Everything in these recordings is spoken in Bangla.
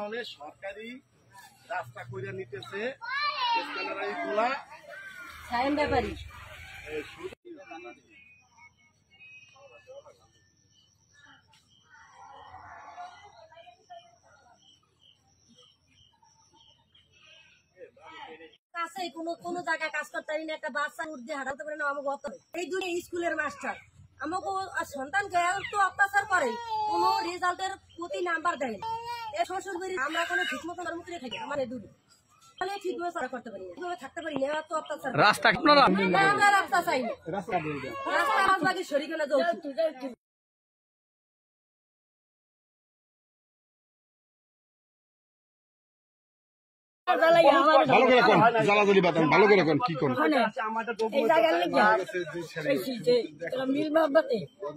হলে সরকারি রাস্তা করে নিতেছে ব্যাপারী কোনো জায়গায় কাজ করতে পারি না, একটা বাচ্চা উঠতে হাঁটাতে পারে না, আমাকে হতে হবে। এই দুনিয়া স্কুলের মাস্টার আমাকে সন্তানকে তো অত্যাচার করে, কোনো রেজাল্টের প্রতি নাম্বার দেয় না। এ শ্বশুর বাড়ি আমরা কোনো ঠিক মতো মুখে থাকি আমার এই দুটো ঠিকভাবে সারা করতে পারি না, থাকতে পারি না, তো অত্যাচার। রাস্তা আমরা রাস্তা চাই না, রাস্তা আমার বাকি শরীর গেলে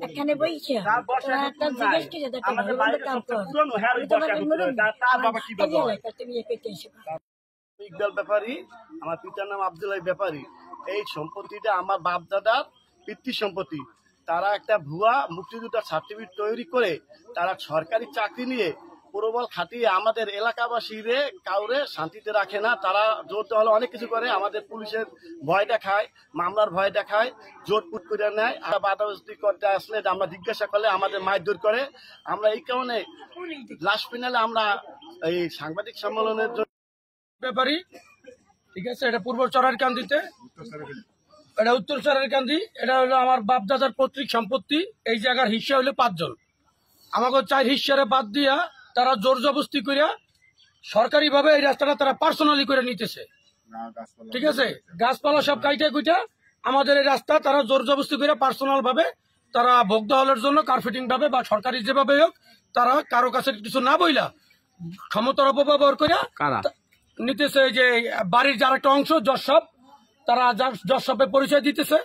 এখানে বইছে ইকবাল ব্যাপারী, আমার পিতার নাম আব্দুল ব্যাপারী। এই সম্পত্তিটা আমার বাপ দাদার পিতৃ সম্পত্তি। তারা একটা ভুয়া মুক্তিযোদ্ধার সার্টিফিকেট তৈরি করে তারা সরকারি চাকরি নিয়ে প্রবল খাটিয়ে আমাদের এলাকাবাসীরে কাউরে শান্তিতে রাখে না। তারা জোর হলে অনেক কিছু করে, আমাদের পুলিশের ভয় দেখায়, মামলার ভয় দেখায়, জোরপুট করে নেয়। আমরা বাধাবস্তি করতে আসলে আমরা জিজ্ঞাসা করলে আমাদের মারধর করে। আমরা এই কারণে লাস্ট ফিনালে আমরা এই সাংবাদিক সম্মেলনের জন্য ব্যাপারী, ঠিক আছে, এটা পূর্ব চরার কান্দিতে, এটা উত্তর চরার কান্দি। এটা হলো আমার বাপ দাদার পৈতৃক সম্পত্তি। এই জায়গার হিস্সা হলো 5 জন। আমাকে 4 হিস্সারে বাদ দিয়া তারা জোর জবস্তি করিয়া সরকারি ভাবে এই রাস্তাটা তারা পার্সোনালি করে নিতেছে। ঠিক আছে, গাছপালা সব কাইটা কুইটা আমাদের এই রাস্তা তারা জোর জবস্তি করে পার্সোনাল ভাবে তারা ভোগ দখলের জন্য কার্পেটিং ভাবে বা সরকারি যেভাবে হোক তারা কারো কাছে কিছু না বইলা ক্ষমতার অপব্যবহার করে নিতেছে। যে বাড়ির যার একটা অংশ যশব, তারা যশবে পরিচয় দিতেছে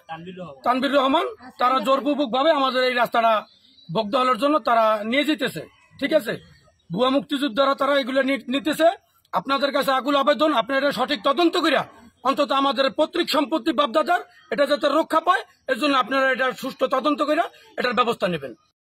তানভীর রহমান, তারা জোরপূর্বক ভাবে আমাদের এই রাস্তাটা ভোগ দখলের জন্য তারা নিয়ে যেতেছে। ঠিক আছে, ভুয়া মুক্তিযোদ্ধারা তারা এগুলো নিতেছে। আপনাদের কাছে আকুল আবেদন, আপনারা এটা সঠিক তদন্ত করিয়া অন্তত আমাদের পৈতৃক সম্পত্তি বাপদাদার এটা যাতে রক্ষা পায়, এর জন্য আপনারা এটা সুষ্ঠু তদন্ত করিয়া এটার ব্যবস্থা নেবেন।